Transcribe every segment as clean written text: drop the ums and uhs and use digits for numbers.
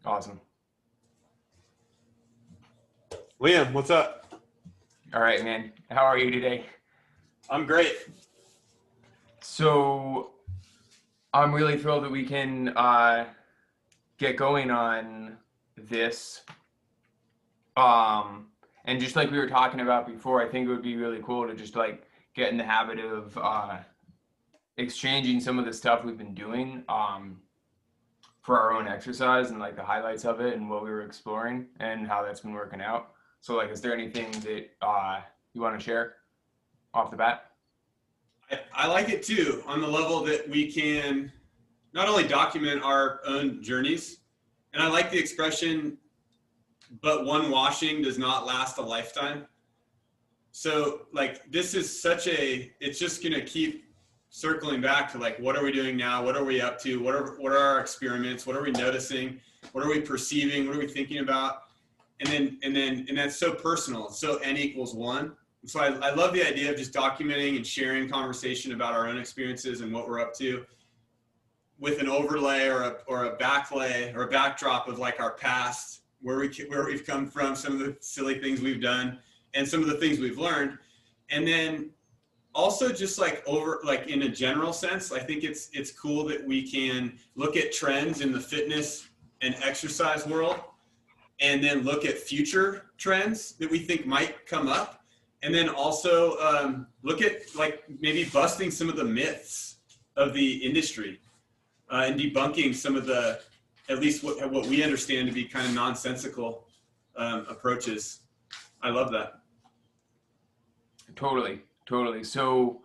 Awesome. Liam, what's up? All right, man. How are you today? I'm great. So I'm really thrilled that we can get going on this. And just like we were talking about before, I think it would be really cool to just like get in the habit of exchanging some of the stuff we've been doing for our own exercise and like the highlights of it and what we were exploring and how that's been working out. So like, is there anything that you want to share off the bat? I like it too, on the level that we can not only document our own journeys, and I like the expression, but one washing does not last a lifetime. So like, this is it's just going to keep circling back to like, what are we doing now? What are we up to? What are our experiments? What are we noticing? What are we perceiving? What are we thinking about? And that's so personal. It's so N=1. So I love the idea of just documenting and sharing conversation about our own experiences and what we're up to, with an overlay or a backlay or a backdrop of like our past, where we've come from, some of the silly things we've done, and some of the things we've learned. And then also just like in a general sense, I think it's cool that we can look at trends in the fitness and exercise world, and then look at future trends that we think might come up. And then also look at like maybe busting some of the myths of the industry and debunking some of the, at least what we understand to be kind of nonsensical approaches. I love that. Totally. So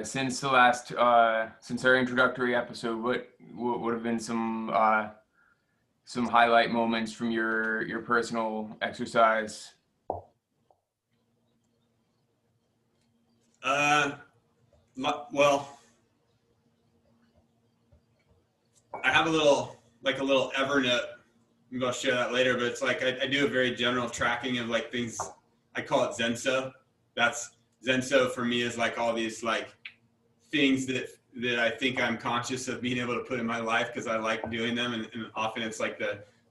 since our introductory episode, what would have been some highlight moments from your personal exercise? Well, I have a little Evernote. Maybe I'll share that later, but it's like I do a very general tracking of like things. I call it Zenso. That's Zenso for me, is like all these like things that I think I'm conscious of being able to put in my life because I like doing them, and often it's like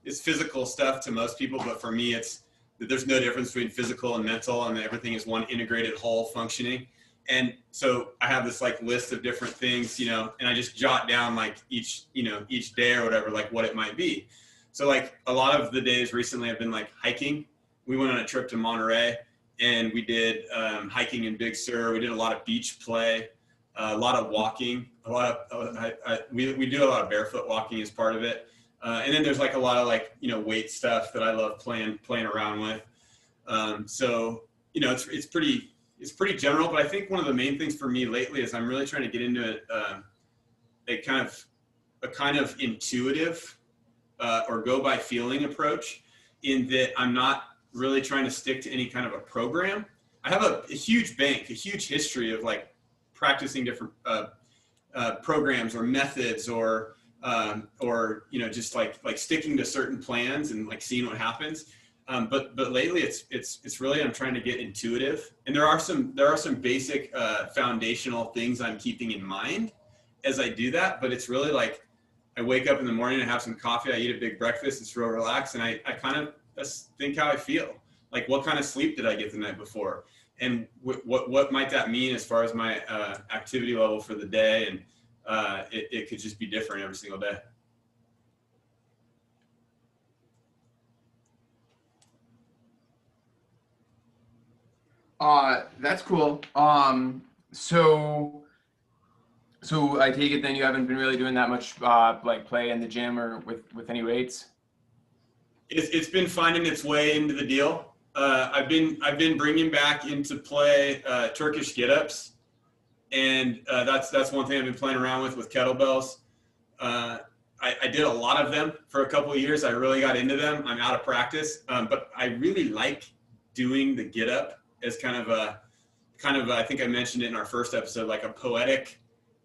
it's physical stuff to most people, but for me it's that there's no difference between physical and mental, and everything is one integrated whole functioning. And so I have this like list of different things, and I just jot down like each day or whatever, like what it might be. So like a lot of the days recently have been like hiking. We went on a trip to Monterey and we did hiking in Big Sur. We did a lot of beach play, a lot of walking, we do a lot of barefoot walking as part of it. And then there's like a lot of like, weight stuff that I love playing around with. So, it's pretty general, but I think one of the main things for me lately is I'm really trying to get into a kind of intuitive or go by feeling approach, in that I'm not really trying to stick to any kind of a program. I have a huge history of like practicing different programs or methods or just like sticking to certain plans and like seeing what happens. But lately it's really, I'm trying to get intuitive, and there are some basic foundational things I'm keeping in mind as I do that. But it's really like I wake up in the morning, I have some coffee, I eat a big breakfast, it's real relaxed, and I kind of just think how I feel. Like, what kind of sleep did I get the night before, and what might that mean as far as my activity level for the day, and it could just be different every single day. That's cool. So I take it then you haven't been really doing that much like play in the gym or with any weights? It's been finding its way into the deal. I've been bringing back into play Turkish get-ups, and that's one thing I've been playing around with kettlebells. I did a lot of them for a couple of years. I really got into them. I'm out of practice, but I really like doing the get-up as kind of a, I think I mentioned it in our first episode, like a poetic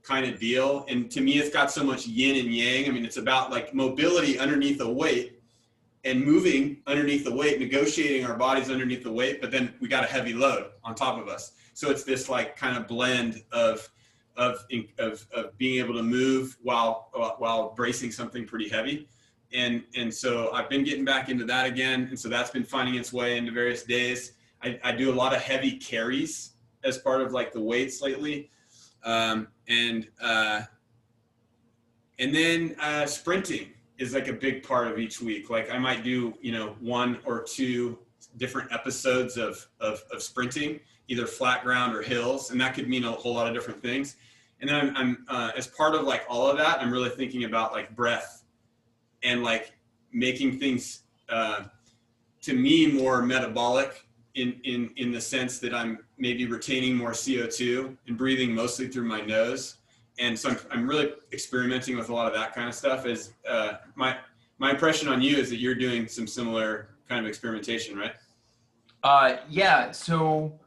kind of deal. And to me, it's got so much yin and yang. I mean, it's about like mobility underneath a weight and moving underneath the weight, negotiating our bodies underneath the weight, but then we got a heavy load on top of us. So it's this like kind of blend of being able to move while bracing something pretty heavy. and so I've been getting back into that again, and so that's been finding its way into various days. I do a lot of heavy carries as part of like the weights lately, and then sprinting is like a big part of each week. Like I might do, you know, 1 or 2 different episodes of sprinting, either flat ground or hills, and that could mean a whole lot of different things. And then I'm as part of like all of that, I'm really thinking about like breath and like making things to me more metabolic in the sense that I'm maybe retaining more CO2 and breathing mostly through my nose. And so I'm really experimenting with a lot of that kind of stuff. As my impression on you is that you're doing some similar kind of experimentation, right? Yeah. So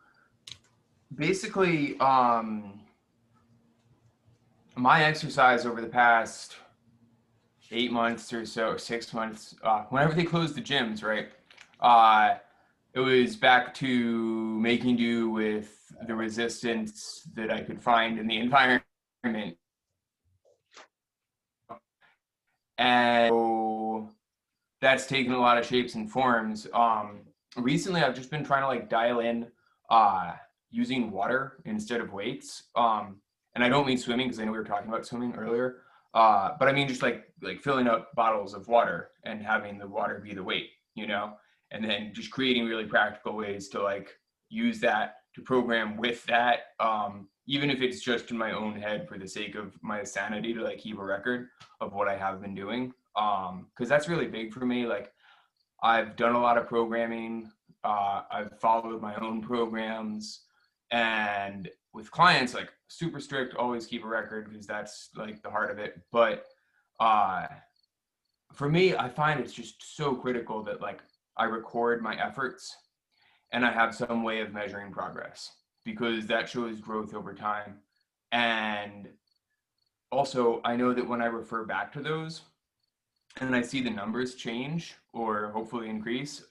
basically, my exercise over the past 8 months or so, 6 months, whenever they closed the gyms, right? It was back to making do with the resistance that I could find in the environment. And so that's taken a lot of shapes and forms. Recently, I've just been trying to like dial in using water instead of weights. And I don't mean swimming because I know we were talking about swimming earlier. But I mean just like filling up bottles of water and having the water be the weight, you know? And then just creating really practical ways to like use that to program with that, even if it's just in my own head for the sake of my sanity to like keep a record of what I have been doing. Because that's really big for me. Like I've done a lot of programming. I've followed my own programs, and with clients, like super strict, always keep a record because that's like the heart of it. But for me, I find it's just so critical that like I record my efforts and I have some way of measuring progress because that shows growth over time. And also, I know that when I refer back to those and I see the numbers change or hopefully increase,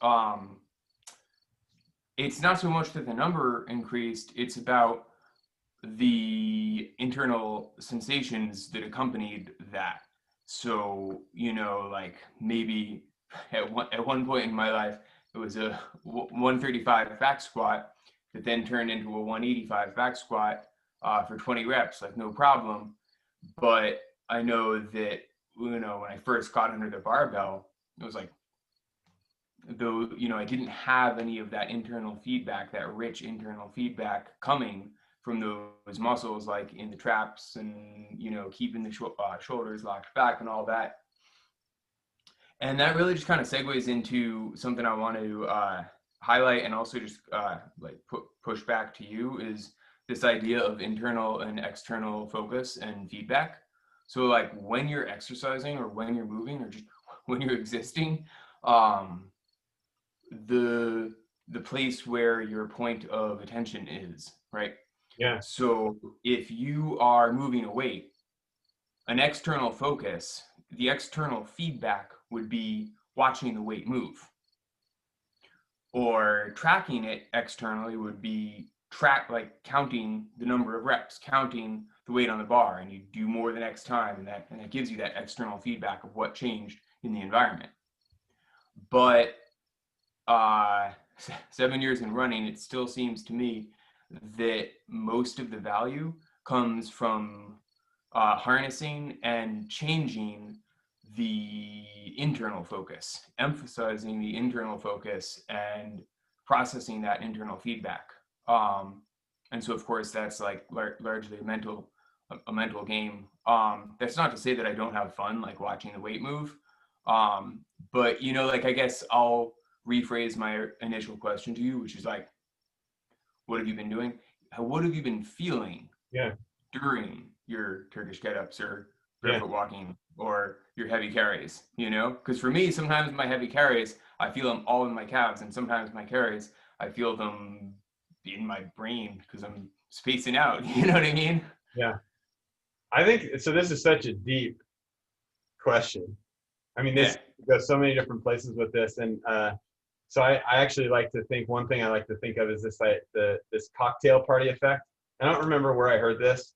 it's not so much that the number increased, it's about the internal sensations that accompanied that. So, you know, like maybe at one point in my life, it was a 135 back squat that then turned into a 185 back squat for 20 reps, like no problem. But I know that, you know, when I first got under the barbell, it was like, though, you know, I didn't have any of that internal feedback, that rich internal feedback coming from those muscles, like in the traps and, you know, keeping the shoulders locked back and all that. And that really just kind of segues into something I want to highlight and also just like push back to you is this idea of internal and external focus and feedback. So like when you're exercising or when you're moving or just when you're existing, the place where your point of attention is, right? Yeah. So if you are moving a weight, an external focus, the external feedback would be watching the weight move. Or tracking it externally would be like counting the number of reps, counting the weight on the bar, and you do more the next time, and that gives you that external feedback of what changed in the environment. But 7 years in running, it still seems to me that most of the value comes from harnessing and changing the internal focus, emphasizing the internal focus and processing that internal feedback. And so, of course, that's like largely a mental game. That's not to say that I don't have fun, like watching the weight move. But, you know, like, I guess I'll rephrase my initial question to you, which is like, what have you been doing? What have you been feeling during your Turkish get-ups or barefoot walking or your heavy carries, you know? Because for me, sometimes my heavy carries, I feel them all in my calves, and sometimes my carries, I feel them in my brain because I'm spacing out, you know what I mean? Yeah. I think, so this is such a deep question. I mean, this goes so many different places with this. And so I actually like to think, one thing I like to think of is this, like this cocktail party effect. I don't remember where I heard this,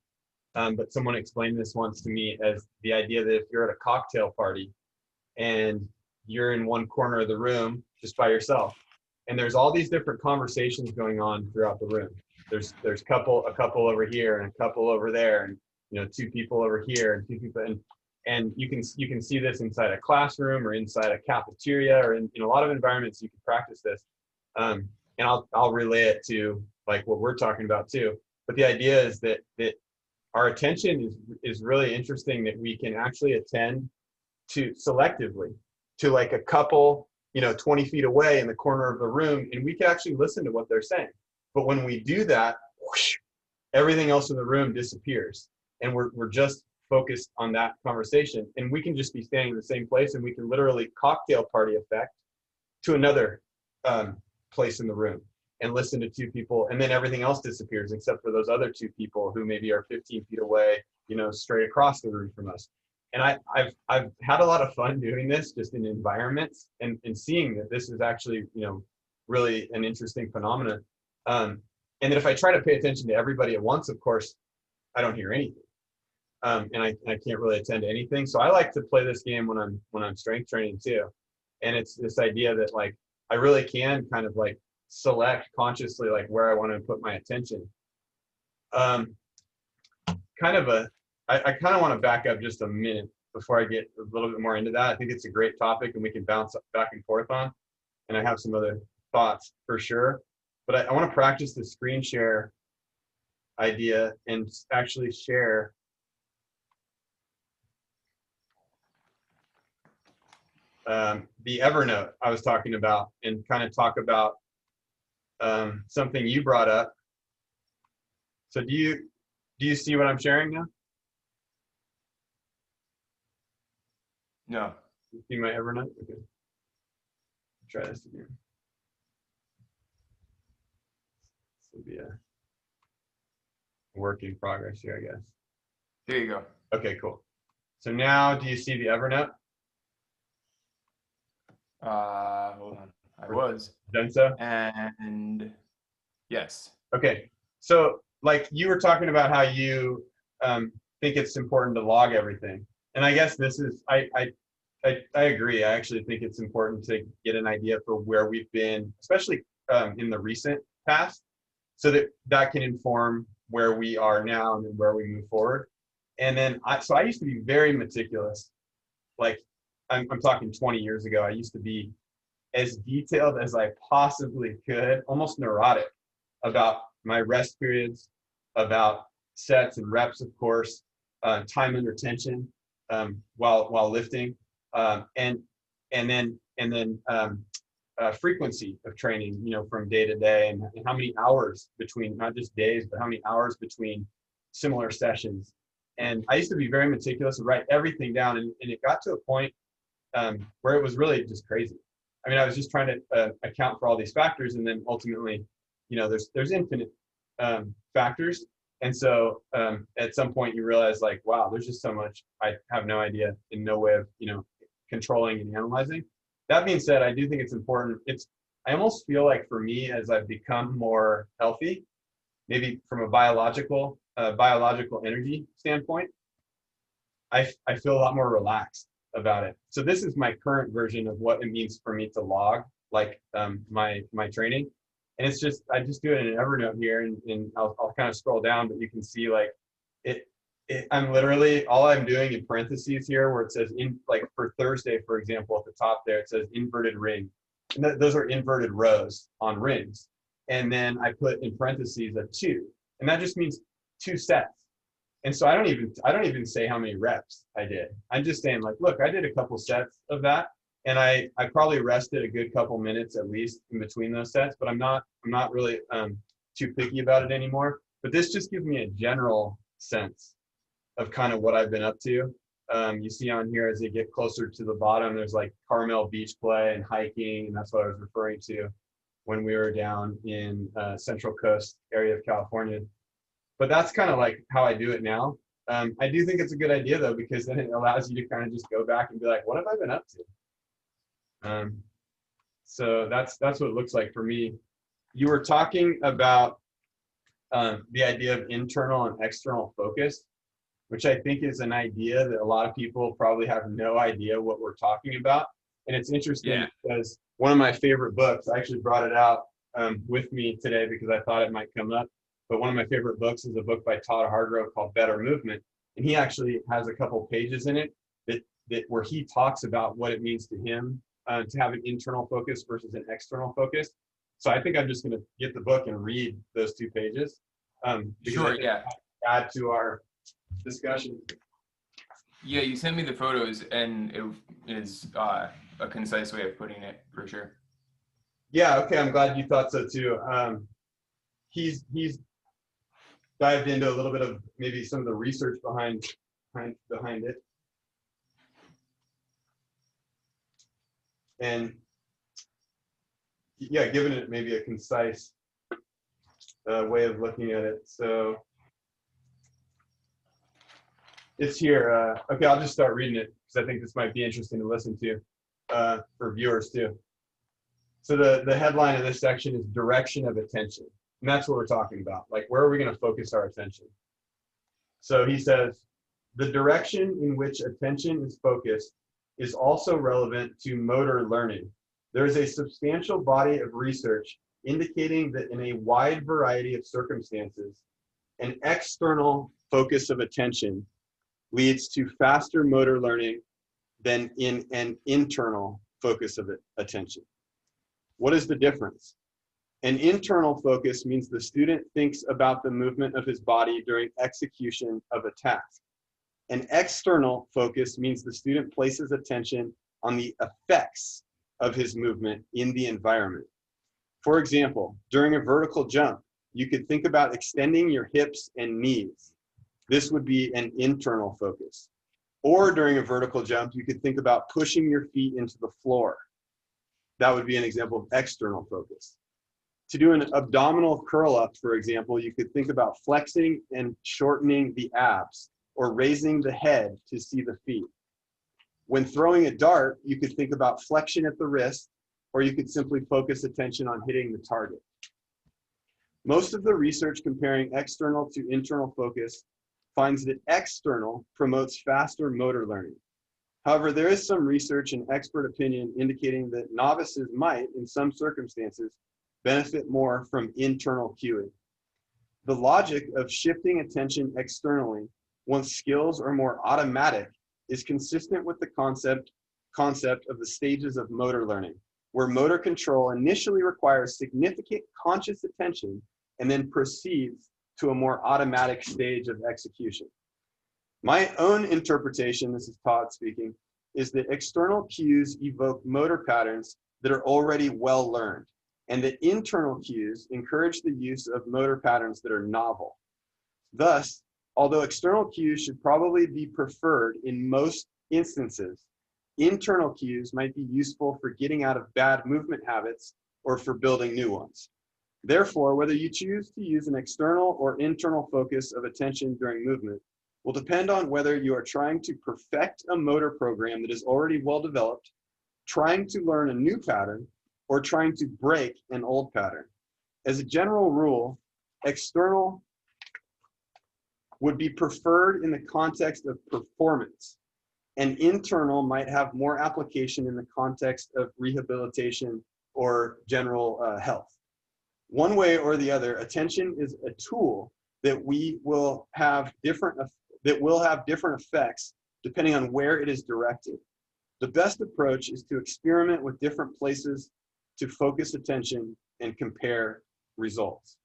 but someone explained this once to me as the idea that if you're at a cocktail party and you're in one corner of the room just by yourself. And there's all these different conversations going on throughout the room. There's a couple over here and a couple over there, and two people over here and two people, and you can see this inside a classroom or inside a cafeteria or in a lot of environments you can practice this. And I'll relay it to like what we're talking about too. But the idea is that our attention is really interesting, that we can actually attend to selectively to like a couple 20 feet away in the corner of the room, and we can actually listen to what they're saying. But when we do that, whoosh, everything else in the room disappears, and we're just focused on that conversation. And we can just be standing in the same place, and we can literally cocktail party effect to another place in the room and listen to two people, and then everything else disappears except for those other two people who maybe are 15 feet away, straight across the room from us. And I've had a lot of fun doing this just in environments and seeing that this is actually, really an interesting phenomenon. And that if I try to pay attention to everybody at once, of course, I don't hear anything. And I can't really attend to anything. So I like to play this game when I'm strength training too. And it's this idea that like, I really can kind of like select consciously like where I want to put my attention. I kind of want to back up just a minute before I get a little bit more into that. I think it's a great topic and we can bounce back and forth on. And I have some other thoughts for sure. But I want to practice the screen share idea and actually share the Evernote I was talking about, and kind of talk about something you brought up. So do you see what I'm sharing now? No. You see my Evernote? Okay. Try this again. This will be a work in progress here, I guess. There you go. Okay, cool. So now do you see the Evernote? Hold on. I was. Zenso? And yes. Okay. So like you were talking about how you think it's important to log everything. And I guess this is, I agree. I actually think it's important to get an idea for where we've been, especially in the recent past, so that can inform where we are now and then where we move forward. And then, so I used to be very meticulous. Like I'm talking 20 years ago, I used to be as detailed as I possibly could, almost neurotic about my rest periods, about sets and reps, of course, time under tension while lifting, and then frequency of training, from day to day, and how many hours between, not just days, but how many hours between similar sessions. And I used to be very meticulous and write everything down, and it got to a point where it was really just crazy. I mean, I was just trying to account for all these factors, and then ultimately, there's infinite factors. And so at some point you realize like, wow, there's just so much I have no idea and no way of, controlling and analyzing. That being said, I do think it's important. I almost feel like for me, as I've become more healthy, maybe from a biological energy standpoint, I feel a lot more relaxed about it. So this is my current version of what it means for me to log like my training. And it's just, I just do it in an Evernote here, and I'll kind of scroll down, but you can see like I'm literally, all I'm doing in parentheses here where it says like for Thursday, for example, at the top there, it says inverted ring. And those are inverted rows on rings. And then I put in parentheses a 2, and that just means 2 sets. And so I don't even say how many reps I did. I'm just saying like, look, I did a couple sets of that, and I probably rested a good couple minutes at least in between those sets, but I'm not really too picky about it anymore. But this just gives me a general sense of kind of what I've been up to. You see on here as they get closer to the bottom, there's like Carmel beach play and hiking, and that's what I was referring to when we were down in Central Coast area of California. But that's kind of like how I do it now. I do think it's a good idea though, because then it allows you to kind of just go back and be like, what have I been up to? So that's what it looks like for me. You were talking about the idea of internal and external focus. which I think is an idea that a lot of people probably have no idea what we're talking about. And it's interesting because one of my favorite books, I actually brought it out with me today because I thought it might come up. But one of my favorite books is a book by Todd Hargrove called Better Movement. And he actually has a couple pages in it that where he talks about what it means to him to have an internal focus versus an external focus. So I think I'm just going to get the book and read those 2 pages. Sure, yeah. Add to our discussion. Yeah, you sent me the photos, and it is a concise way of putting it, for sure. Yeah, okay, I'm glad you thought so too. He's dived into a little bit of maybe some of the research behind it. And yeah, giving it maybe a concise way of looking at it. So it's here. Okay, I'll just start reading it because I think this might be interesting to listen to for viewers too. So the headline of this section is direction of attention. And that's what we're talking about. Like, where are we going to focus our attention? So he says, the direction in which attention is focused is also relevant to motor learning. There is a substantial body of research indicating that in a wide variety of circumstances, an external focus of attention leads to faster motor learning than in an internal focus of attention. What is the difference? An internal focus means the student thinks about the movement of his body during execution of a task. An external focus means the student places attention on the effects of his movement in the environment. For example, during a vertical jump, you could think about extending your hips and knees. This would be an internal focus. Or during a vertical jump, you could think about pushing your feet into the floor. That would be an example of external focus. To do an abdominal curl up, for example, you could think about flexing and shortening the abs or raising the head to see the feet. When throwing a dart, you could think about flexion at the wrist, or you could simply focus attention on hitting the target. Most of the research comparing external to internal focus finds that external promotes faster motor learning. However, there is some research and expert opinion indicating that novices might, in some circumstances, benefit more from internal cueing. The logic of shifting attention externally once skills are more automatic is consistent with the concept of the stages of motor learning, where motor control initially requires significant conscious attention and then proceeds to a more automatic stage of execution. My own interpretation, this is Todd speaking, is that external cues evoke motor patterns that are already well learned, and that internal cues encourage the use of motor patterns that are novel. Thus, although external cues should probably be preferred in most instances, internal cues might be useful for getting out of bad movement habits or for building new ones. Therefore, whether you choose to use an external or internal focus of attention during movement will depend on whether you are trying to perfect a motor program that is already well developed, trying to learn a new pattern, or trying to break an old pattern. As a general rule, external would be preferred in the context of performance, and internal might have more application in the context of rehabilitation or general health. One way or the other, attention is a tool that will have different effects depending on where it is directed. The best approach is to experiment with different places to focus attention and compare results.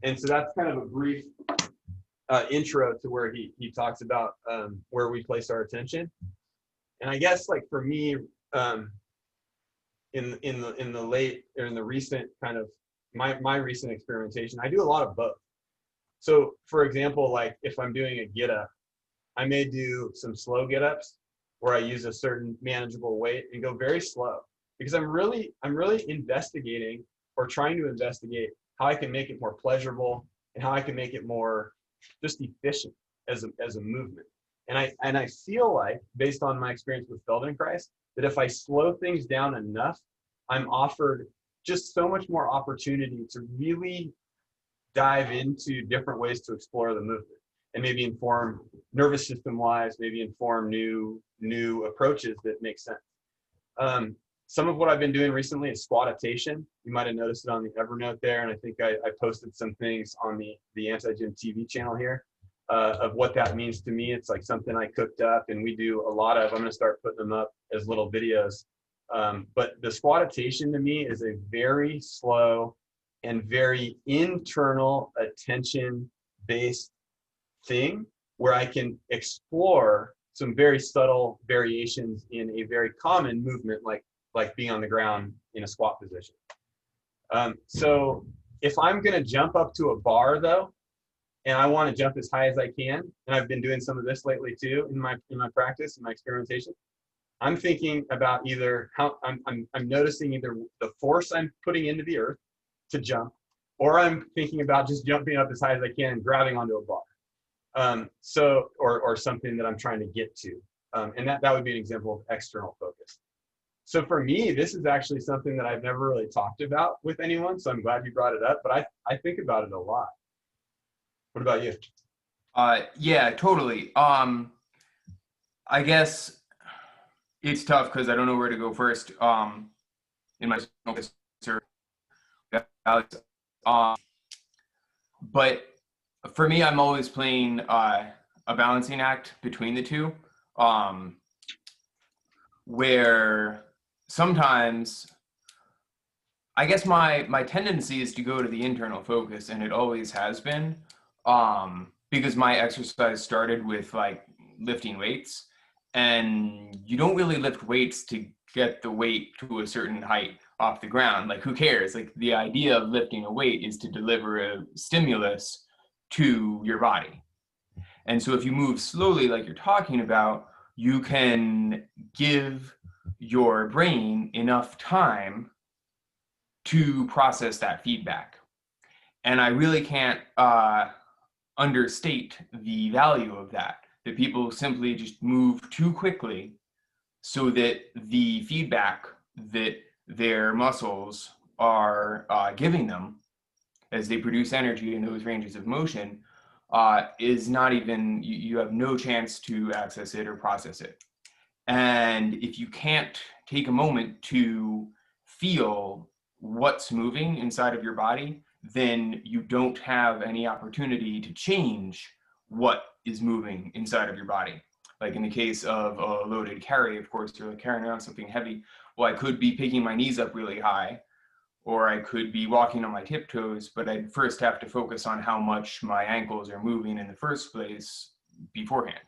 And so that's kind of a brief intro to where he talks about where we place our attention. And I guess, like, for me, in the recent kind of my recent experimentation, I do a lot of both. So for example, like if I'm doing a get up, I may do some slow get ups where I use a certain manageable weight and go very slow, because I'm really investigating or trying to investigate how I can make it more pleasurable and how I can make it more just efficient as a movement. And I feel like, based on my experience with Feldenkrais, that if I slow things down enough, I'm offered just so much more opportunity to really dive into different ways to explore the movement. and maybe inform nervous system wise, maybe inform new approaches that make sense. Some of what I've been doing recently is squattation. You might have noticed it on the Evernote there, and I think I posted some things on the Anti-Gym TV channel here of what that means to me. It's like something I cooked up, and we do a lot of. I'm going to start putting them up as little videos. But the squattation to me is a very slow and very internal attention-based thing where I can explore some very subtle variations in a very common movement like being on the ground in a squat position. So if I'm going to jump up to a bar though, and I want to jump as high as I can, and I've been doing some of this lately too in my practice, in my experimentation, I'm thinking about either how I'm noticing either the force I'm putting into the earth to jump, or I'm thinking about just jumping up as high as I can and grabbing onto a bar. So or something that I'm trying to get to. And that would be an example of external focus. So for me, this is actually something that I've never really talked about with anyone. So I'm glad you brought it up, but I think about it a lot. What about you? Yeah, totally. I guess it's tough because I don't know where to go first. In my focus, but for me, I'm always playing a balancing act between the two, where sometimes I guess my tendency is to go to the internal focus, and it always has been, because my exercise started with like lifting weights, and you don't really lift weights to get the weight to a certain height off the ground. Like, who cares? Like, the idea of lifting a weight is to deliver a stimulus to your body. And so if you move slowly, like you're talking about, you can give your brain enough time to process that feedback. And I really can't understate the value of that people simply just move too quickly so that the feedback that their muscles are giving them as they produce energy in those ranges of motion is not even, you have no chance to access it or process it. And if you can't take a moment to feel what's moving inside of your body, then you don't have any opportunity to change what is moving inside of your body. Like in the case of a loaded carry, of course, you're carrying around something heavy. Well, I could be picking my knees up really high, or I could be walking on my tiptoes, but I'd first have to focus on how much my ankles are moving in the first place beforehand.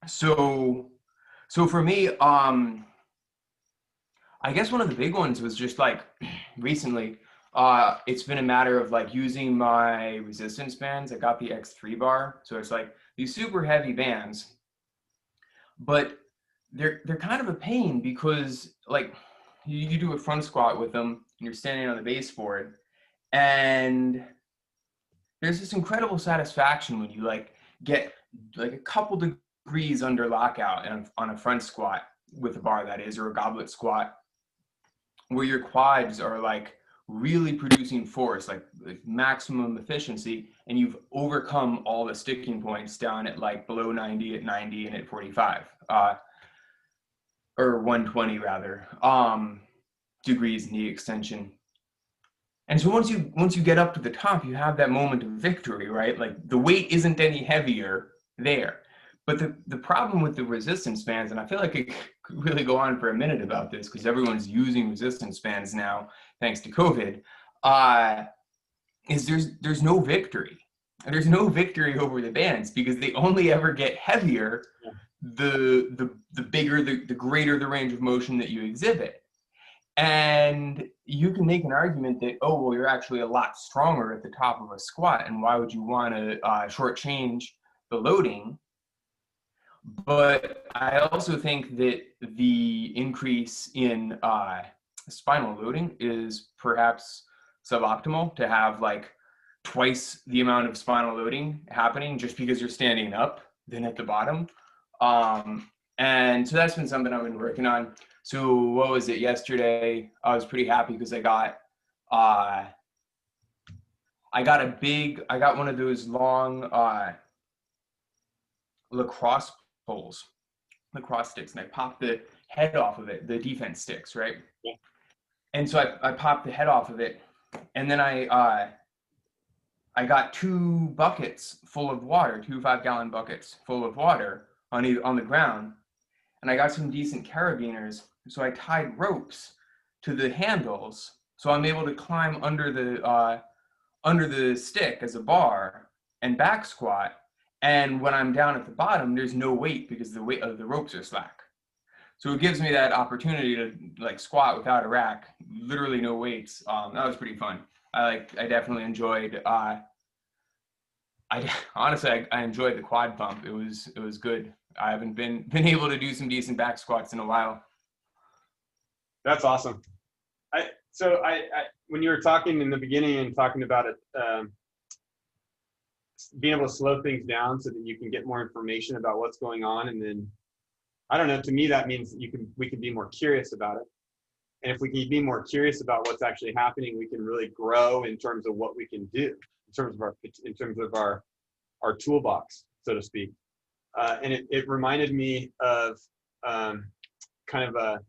So for me, I guess one of the big ones was just like recently, it's been a matter of like using my resistance bands. I got the X3 bar. So it's like these super heavy bands, but they're kind of a pain because like you do a front squat with them and you're standing on the baseboard, and there's this incredible satisfaction when you like get like a couple degrees under lockout on a front squat with a bar, that is, or a goblet squat, where your quads are like really producing force, like maximum efficiency, and you've overcome all the sticking points down at like below 90, at 90, and at 45, or 120 rather, degrees knee extension. And so once you get up to the top, you have that moment of victory, right? Like the weight isn't any heavier there. But the problem with the resistance bands, and I feel like it could really go on for a minute about this because everyone's using resistance bands now, thanks to COVID, is there's no victory. There's no victory over the bands because they only ever get heavier the bigger, the greater the range of motion that you exhibit. And you can make an argument that, oh, well, you're actually a lot stronger at the top of a squat, and why would you want to shortchange the loading? But I also think that the increase in spinal loading is perhaps suboptimal, to have like twice the amount of spinal loading happening just because you're standing up than at the bottom. And so that's been something I've been working on. So what was it, yesterday? I was pretty happy because I got one of those long lacrosse poles, lacrosse sticks, and I popped the head off of it, the defense sticks, right? Yeah. And so I popped the head off of it, and then I got 2 buckets full of water, 2 5-gallon buckets full of water on the ground, and I got some decent carabiners. So I tied ropes to the handles, so I'm able to climb under the stick as a bar and back squat. And when I'm down at the bottom, there's no weight because the weight of the ropes are slack. So it gives me that opportunity to like squat without a rack, literally no weights. That was pretty fun. I definitely enjoyed. Honestly, I enjoyed the quad pump. It was good. I haven't been able to do some decent back squats in a while. That's awesome. So when you were talking in the beginning and talking about it, being able to slow things down so that you can get more information about what's going on, and then I don't know. To me, that means that we can be more curious about it. And if we can be more curious about what's actually happening, we can really grow in terms of what we can do, in terms of our toolbox, so to speak. And it reminded me of kind of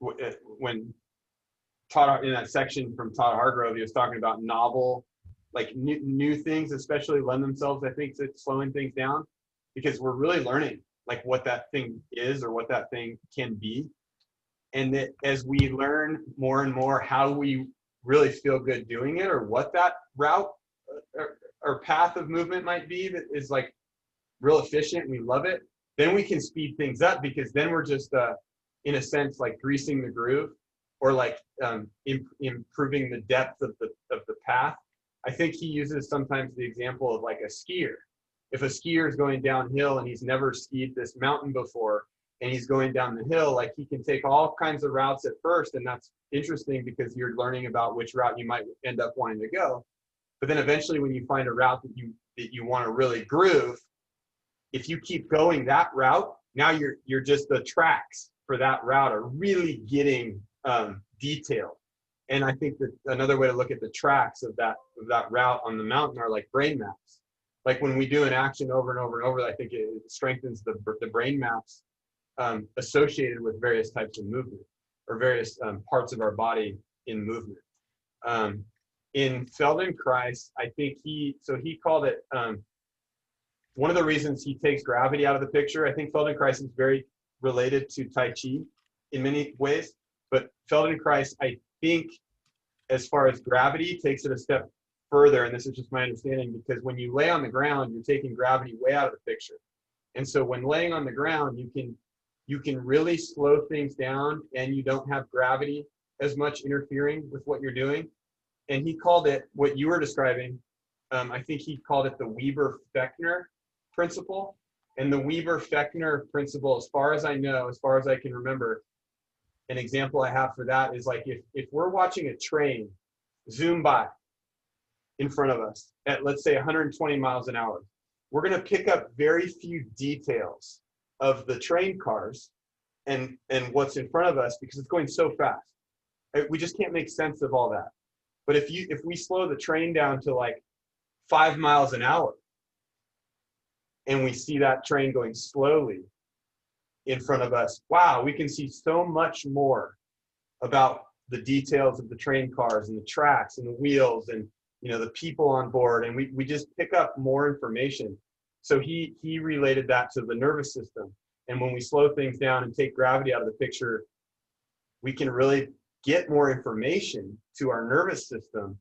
when Todd, in that section from Todd Hargrove, he was talking about novel, like new things, especially lend themselves, I think, to slowing things down, because we're really learning like what that thing is or what that thing can be. And that as we learn more and more how we really feel good doing it, or what that route or path of movement might be that is like real efficient and we love it, then we can speed things up, because then we're just in a sense like greasing the groove, or like improving the depth of the path. I think he uses sometimes the example of like a skier. If a skier is going downhill and he's never skied this mountain before, and he's going down the hill, like he can take all kinds of routes at first, and that's interesting because you're learning about which route you might end up wanting to go. But then eventually, when you find a route that you want to really groove, if you keep going that route, now you're just, the tracks for that route are really getting detailed. And I think that another way to look at the tracks of that route on the mountain are like brain maps. Like when we do an action over and over and over, I think it strengthens the brain maps associated with various types of movement, or various parts of our body in movement. In Feldenkrais, I think he called it, one of the reasons he takes gravity out of the picture, I think Feldenkrais is very related to Tai Chi in many ways, but Feldenkrais, I think, as far as gravity, takes it a step further, and this is just my understanding, because when you lay on the ground, you're taking gravity way out of the picture. And so when laying on the ground, you can really slow things down, and you don't have gravity as much interfering with what you're doing. And he called it, what you were describing, I think he called it the Weber-Fechner principle. And the Weber-Fechner principle, as far as I know, as far as I can remember, an example I have for that is like if we're watching a train zoom by in front of us at, let's say, 120 miles an hour, we're going to pick up very few details of the train cars and what's in front of us, because it's going so fast. We just can't make sense of all that. But if we slow the train down to like 5 miles an hour, and we see that train going slowly in front of us, wow, we can see so much more about the details of the train cars and the tracks and the wheels and the people on board, and we just pick up more information. So he related that to the nervous system. And when we slow things down and take gravity out of the picture, we can really get more information to our nervous system,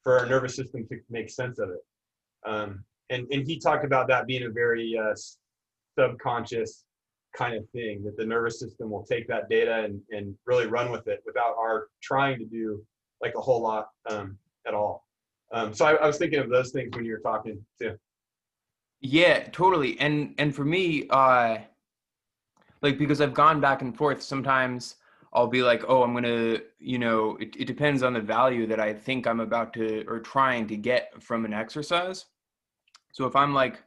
for our nervous system to make sense of it. And he talked about that being a very subconscious kind of thing, that the nervous system will take that data and really run with it without our trying to do like a whole lot at all. So I was thinking of those things when you were talking too. Yeah, totally. And for me, like, because I've gone back and forth, sometimes I'll be like, oh, I'm gonna, it depends on the value that I think I'm about to, or trying to get from an exercise. So if I'm like,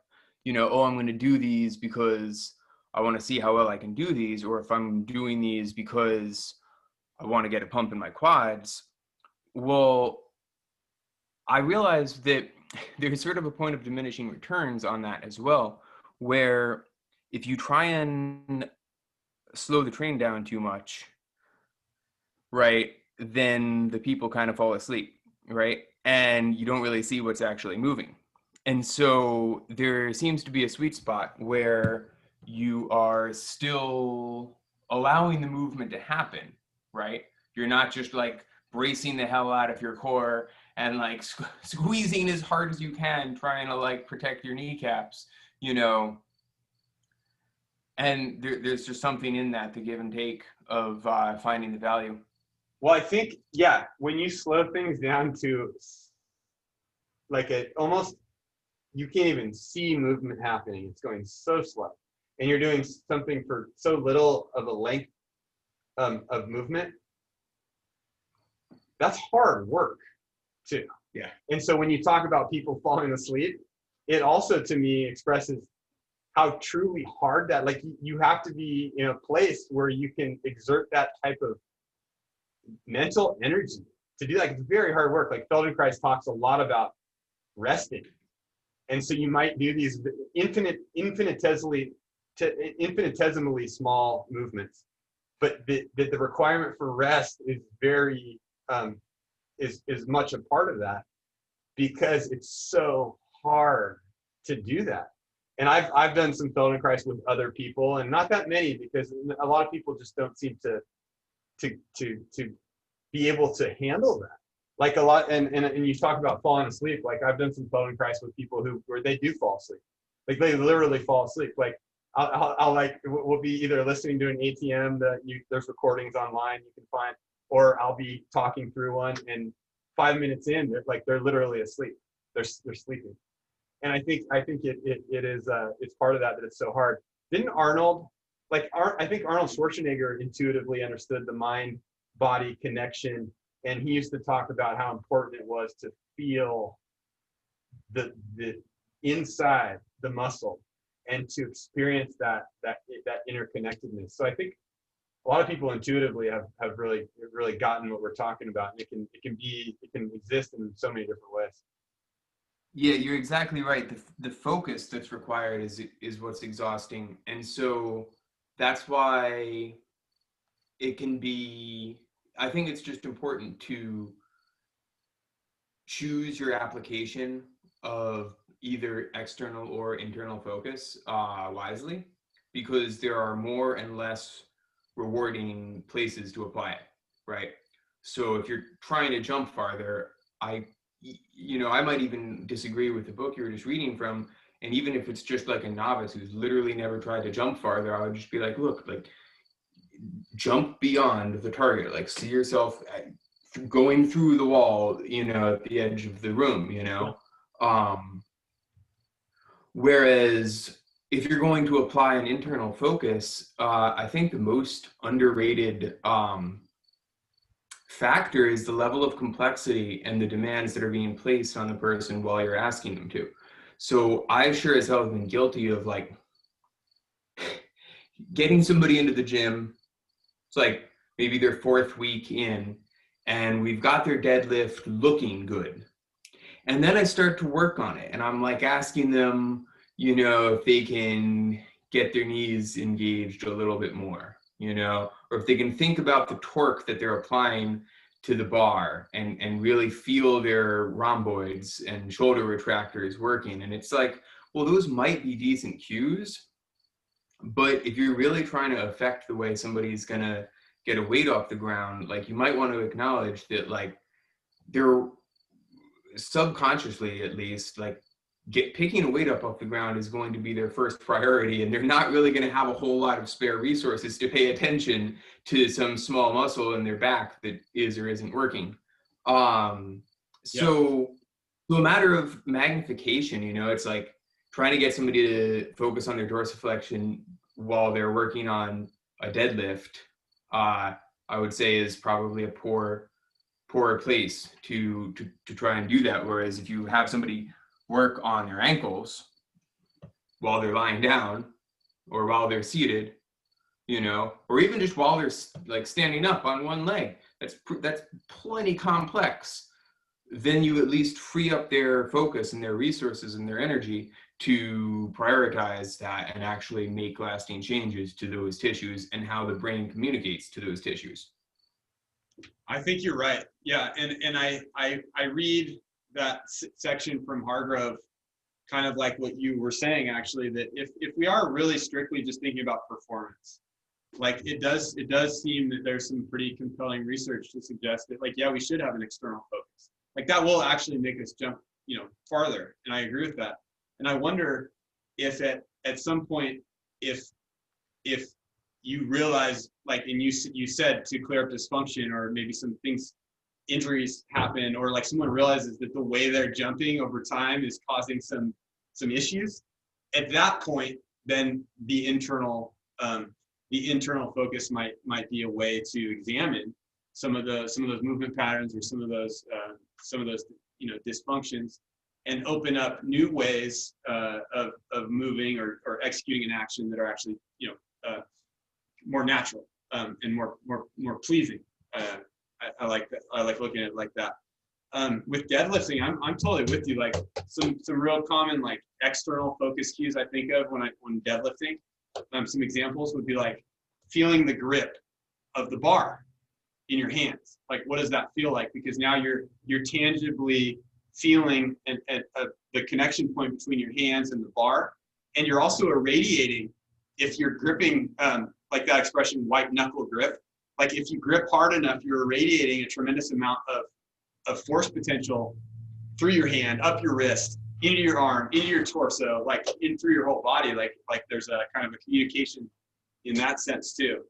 oh, I'm gonna do these because I want to see how well I can do these, or if I'm doing these because I want to get a pump in my quads, well, I realized that there's sort of a point of diminishing returns on that as well, where if you try and slow the train down too much, right, then the people kind of fall asleep, right? And you don't really see what's actually moving. And so there seems to be a sweet spot where you are still allowing the movement to happen, right? You're not just like bracing the hell out of your core and like squeezing as hard as you can, trying to like protect your kneecaps, you know. And there's just something in that, the give and take of finding the value. Well, I think, yeah, when you slow things down to like almost, you can't even see movement happening. It's going so slow. And you're doing something for so little of a length of movement. That's hard work too. Yeah. And so when you talk about people falling asleep, it also to me expresses how truly hard that, like you have to be in a place where you can exert that type of mental energy to do that. It's very hard work. Like Feldenkrais talks a lot about resting. And so you might do these infinitesimally small movements, but the requirement for rest is very is much a part of that, because it's so hard to do that. And I've done some Feldenkrais with other people, and not that many, because a lot of people just don't seem to be able to handle that. Like a lot, and you talk about falling asleep. Like I've done some Feldenkrais with people where they do fall asleep. Like they literally fall asleep. Like I'll like, we'll be either listening to an ATM there's recordings online you can find, or I'll be talking through one, and 5 minutes in, they're literally asleep. They're sleeping. And I think it is it's part of that it's so hard. Didn't Arnold, I think Arnold Schwarzenegger intuitively understood the mind-body connection, and he used to talk about how important it was to feel the inside the muscle and to experience that interconnectedness. So I think a lot of people intuitively have really gotten what we're talking about, and it can exist in so many different ways. Yeah, you're exactly right. The focus that's required is what's exhausting. And so that's why it can be, I think it's just important to choose your application of either external or internal focus wisely, because there are more and less rewarding places to apply it, right? So if you're trying to jump farther, I might even disagree with the book you were just reading from. And even if it's just like a novice who's literally never tried to jump farther, I would just be like, look, like jump beyond the target, like see yourself going through the wall, at the edge of the room, whereas if you're going to apply an internal focus, I think the most underrated factor is the level of complexity and the demands that are being placed on the person while you're asking them to. So I sure as hell have been guilty of like getting somebody into the gym. It's like maybe their 4th week in, and we've got their deadlift looking good. And then I start to work on it, and I'm like asking them, if they can get their knees engaged a little bit more, or if they can think about the torque that they're applying to the bar and really feel their rhomboids and shoulder retractors working. And it's like, well, those might be decent cues, but if you're really trying to affect the way somebody's gonna get a weight off the ground, like you might want to acknowledge that like they're subconsciously, at least, like picking a weight up off the ground is going to be their first priority, and they're not really going to have a whole lot of spare resources to pay attention to some small muscle in their back that is or isn't working. So a matter of magnification, it's like trying to get somebody to focus on their dorsiflexion while they're working on a deadlift, I would say is probably a poor place to try and do that. Whereas if you have somebody work on their ankles while they're lying down or while they're seated, or even just while they're like standing up on one leg, that's plenty complex. Then you at least free up their focus and their resources and their energy to prioritize that and actually make lasting changes to those tissues and how the brain communicates to those tissues. I think you're right. Yeah, and I read that section from Hargrove, kind of like what you were saying, actually, that if we are really strictly just thinking about performance, like it does seem that there's some pretty compelling research to suggest that, like, yeah, we should have an external focus. Like that will actually make us jump, farther. And I agree with that. And I wonder if at some point, if you realize, like, and you said to clear up dysfunction, or maybe some things, injuries happen, or like someone realizes that the way they're jumping over time is causing some issues. At that point, then the internal focus might be a way to examine some of those movement patterns, or some of those dysfunctions, and open up new ways of moving or executing an action that are actually more natural and more pleasing. I like that. I like looking at it like that. With deadlifting, I'm totally with you. Like some real common, like, external focus cues I think of when deadlifting. Some examples would be like feeling the grip of the bar in your hands. Like, what does that feel like? Because now you're tangibly feeling the connection point between your hands and the bar, and you're also irradiating. If you're gripping, like that expression, white knuckle grip, like if you grip hard enough, you're irradiating a tremendous amount of force potential through your hand, up your wrist, into your arm, into your torso, like in through your whole body. Like there's a kind of a communication in that sense too.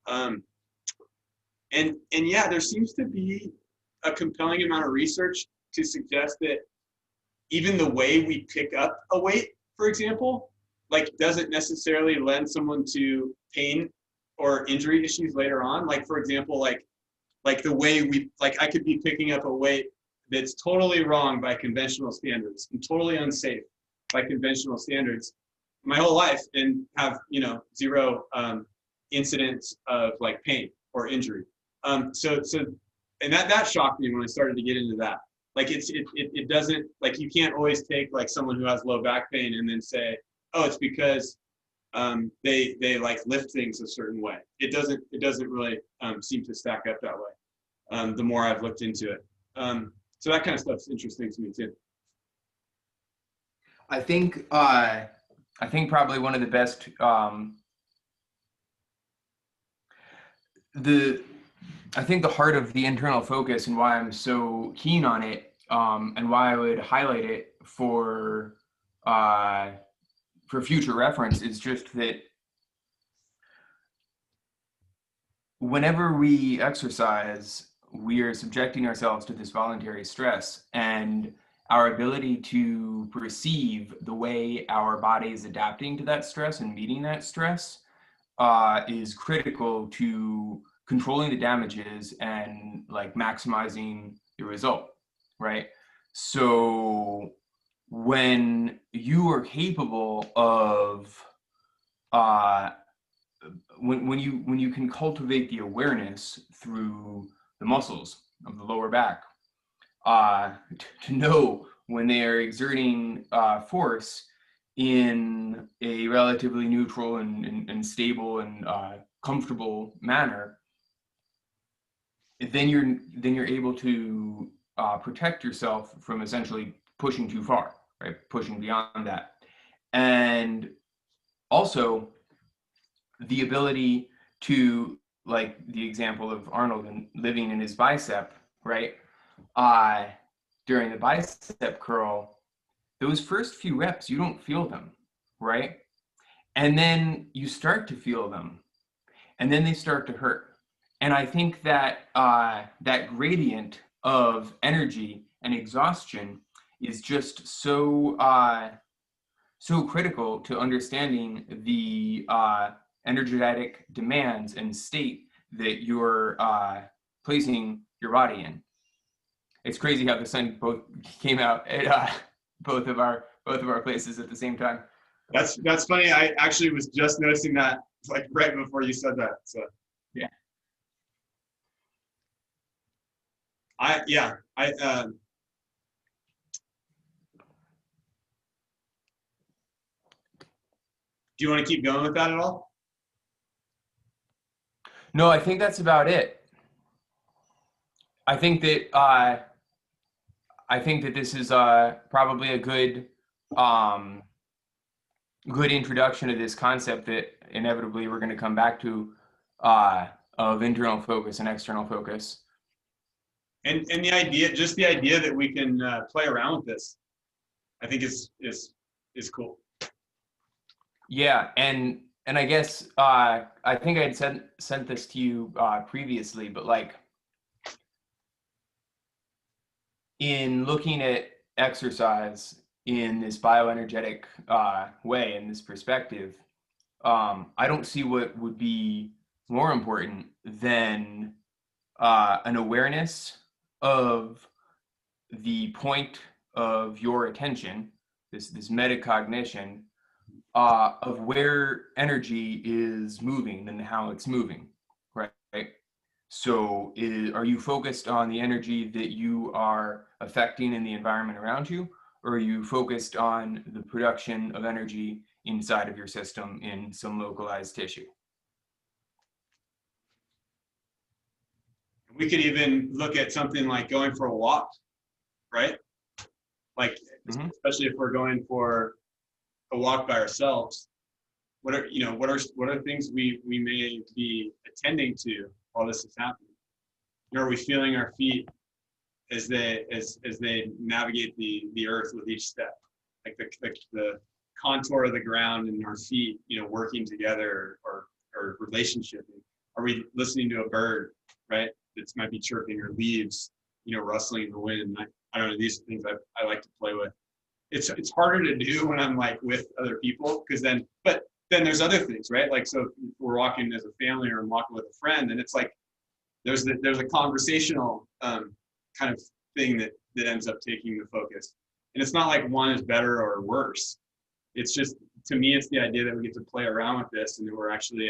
And yeah, there seems to be a compelling amount of research to suggest that even the way we pick up a weight, for example, like doesn't necessarily lend someone to pain or injury issues later on. Like, for example, like the way I could be picking up a weight that's totally wrong by conventional standards and totally unsafe by conventional standards my whole life, and have, zero incidents of like pain or injury. So and that shocked me when I started to get into that. Like it doesn't, like, you can't always take like someone who has low back pain and then say, oh, it's because they like lift things a certain way. It doesn't really seem to stack up that way. The more I've looked into it. So that kind of stuff's interesting to me too. I think probably one of the best, I think the heart of the internal focus, and why I'm so keen on it, and why I would highlight it for future reference, is just that whenever we exercise, we are subjecting ourselves to this voluntary stress, and our ability to perceive the way our body is adapting to that stress and meeting that stress is critical to controlling the damages and like maximizing the result, right? So when you are capable of when you can cultivate the awareness through the muscles of the lower back, to know when they are exerting force in a relatively neutral and stable and comfortable manner, then you're able to protect yourself from essentially pushing too far, right? Pushing beyond that. And also the ability to, like the example of Arnold and living in his bicep, right? During the bicep curl, those first few reps, you don't feel them, right? And then you start to feel them, and then they start to hurt. And I think that that gradient of energy and exhaustion is just so critical to understanding the energetic demands and state that you're placing your body in. It's crazy how the sun both came out at both of our places at the same time. That's funny. I actually was just noticing that like right before you said that. So yeah. Do you want to keep going with that at all? No, I think that's about it. I think that this is probably a good good introduction to this concept that inevitably we're going to come back to of internal focus and external focus. And the idea, just the idea that we can play around with this, I think is cool. Yeah, and I guess I think I'd sent this to you previously, but like in looking at exercise in this bioenergetic way, in this perspective, I don't see what would be more important than an awareness of the point of your attention, this metacognition of where energy is moving and how it's moving, right? So are you focused on the energy that you are affecting in the environment around you, or are you focused on the production of energy inside of your system in some localized tissue? We could even look at something like going for a walk, right? Like, especially if we're going for a walk by ourselves, what are things we may be attending to while this is happening? Are we feeling our feet as they navigate the earth with each step, like the contour of the ground and our feet, working together or relationshiping? Are we listening to a bird, right? That might be chirping, or leaves, rustling in the wind. I don't know, these things I like to play with. It's harder to do when I'm like with other people, but then there's other things, right? Like, so if we're walking as a family or I'm walking with a friend, and it's like there's a conversational kind of thing that ends up taking the focus. And it's not like one is better or worse. It's just, to me, it's the idea that we get to play around with this, and that we're actually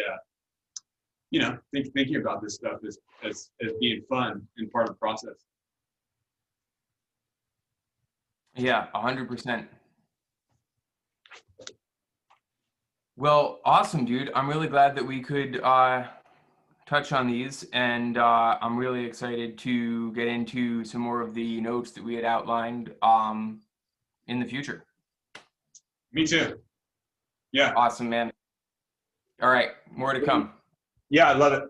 thinking about this stuff as being fun and part of the process. Yeah, 100%. Well, awesome, dude. I'm really glad that we could touch on these, and I'm really excited to get into some more of the notes that we had outlined in the future. Me too. Yeah. Awesome, man. All right, more to come. Yeah, I love it.